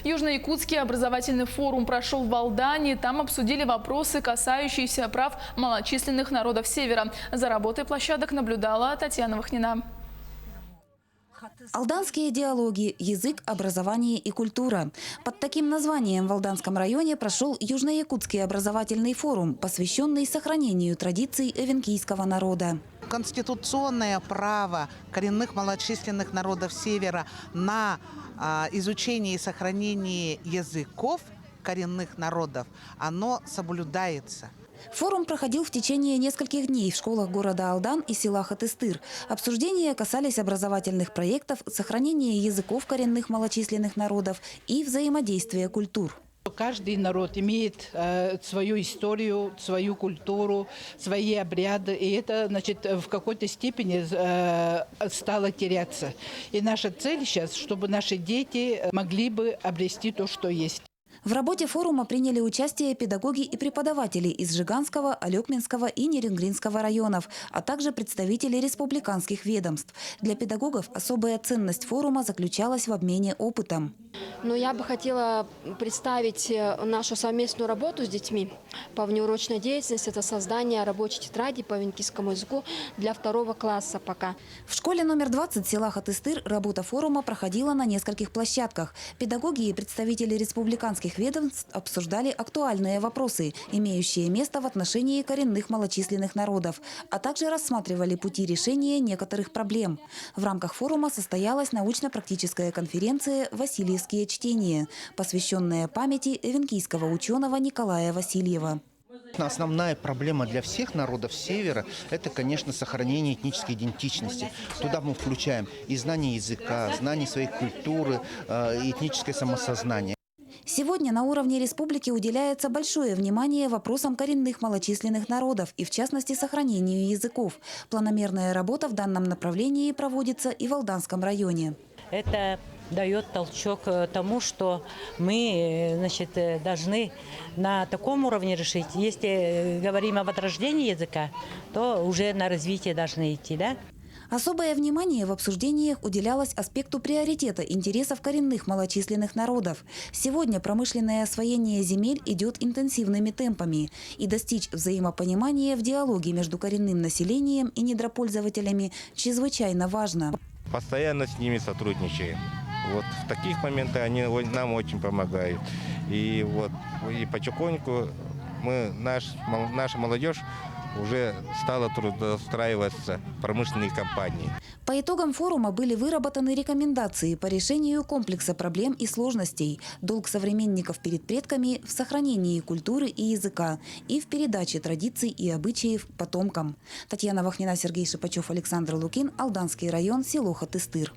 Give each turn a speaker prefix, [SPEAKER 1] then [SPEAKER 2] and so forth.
[SPEAKER 1] Южно-Якутский образовательный форум прошел в Алдане. Там обсудили вопросы, касающиеся прав малочисленных народов Севера. За работой площадок наблюдала Татьяна Вахнина.
[SPEAKER 2] Алданские диалоги, язык, образование и культура. Под таким названием в Алданском районе прошел Южно-Якутский образовательный форум, посвященный сохранению традиций эвенкийского народа.
[SPEAKER 3] Конституционное право коренных малочисленных народов Севера на изучение и сохранение языков коренных народов, оно соблюдается.
[SPEAKER 2] Форум проходил в течение нескольких дней в школах города Алдан и села Хатыстыр. Обсуждения касались образовательных проектов, сохранения языков коренных малочисленных народов и взаимодействия культур.
[SPEAKER 4] Каждый народ имеет свою историю, свою культуру, свои обряды, и это, значит, в какой-то степени стало теряться. И наша цель сейчас, чтобы наши дети могли бы обрести то, что есть.
[SPEAKER 2] В работе форума приняли участие педагоги и преподаватели из Жиганского, Алекминского и Нерингринского районов, а также представители республиканских ведомств. Для педагогов особая ценность форума заключалась в обмене опытом.
[SPEAKER 5] Но я бы хотела представить нашу совместную работу с детьми по внеурочной деятельности. Это создание рабочей тетради по эвенкийскому языку для 2 класса пока.
[SPEAKER 2] В школе номер 20 села Хатыстыр работа форума проходила на нескольких площадках. Педагоги и представители республиканских ведомств обсуждали актуальные вопросы, имеющие место в отношении коренных малочисленных народов, а также рассматривали пути решения некоторых проблем. В рамках форума состоялась научно-практическая конференция «Васильевские чтения», посвященная памяти эвенкийского ученого Николая Васильева.
[SPEAKER 6] Основная проблема для всех народов Севера – это, конечно, сохранение этнической идентичности. Туда мы включаем и знание языка, знание своей культуры, этническое самосознание.
[SPEAKER 2] Сегодня на уровне республики уделяется большое внимание вопросам коренных малочисленных народов и, в частности, сохранению языков. Планомерная работа в данном направлении проводится и в Алданском районе.
[SPEAKER 7] Это дает толчок тому, что мы, значит, должны на таком уровне решить. Если говорим о возрождении языка, то уже на развитие должны идти, да?
[SPEAKER 2] Особое внимание в обсуждениях уделялось аспекту приоритета интересов коренных малочисленных народов. Сегодня промышленное освоение земель идет интенсивными темпами. И достичь взаимопонимания в диалоге между коренным населением и недропользователями чрезвычайно важно.
[SPEAKER 8] Постоянно с ними сотрудничаем. Вот в таких моментах они нам очень помогают. И потихоньку наша молодежь уже стала трудоустраиваться в промышленные компании.
[SPEAKER 2] По итогам форума были выработаны рекомендации по решению комплекса проблем и сложностей. Долг современников перед предками в сохранении культуры и языка и в передаче традиций и обычаев потомкам. Татьяна Вахнина, Сергей Шипачев, Александр Лукин, Алданский район, село Хатыстыр.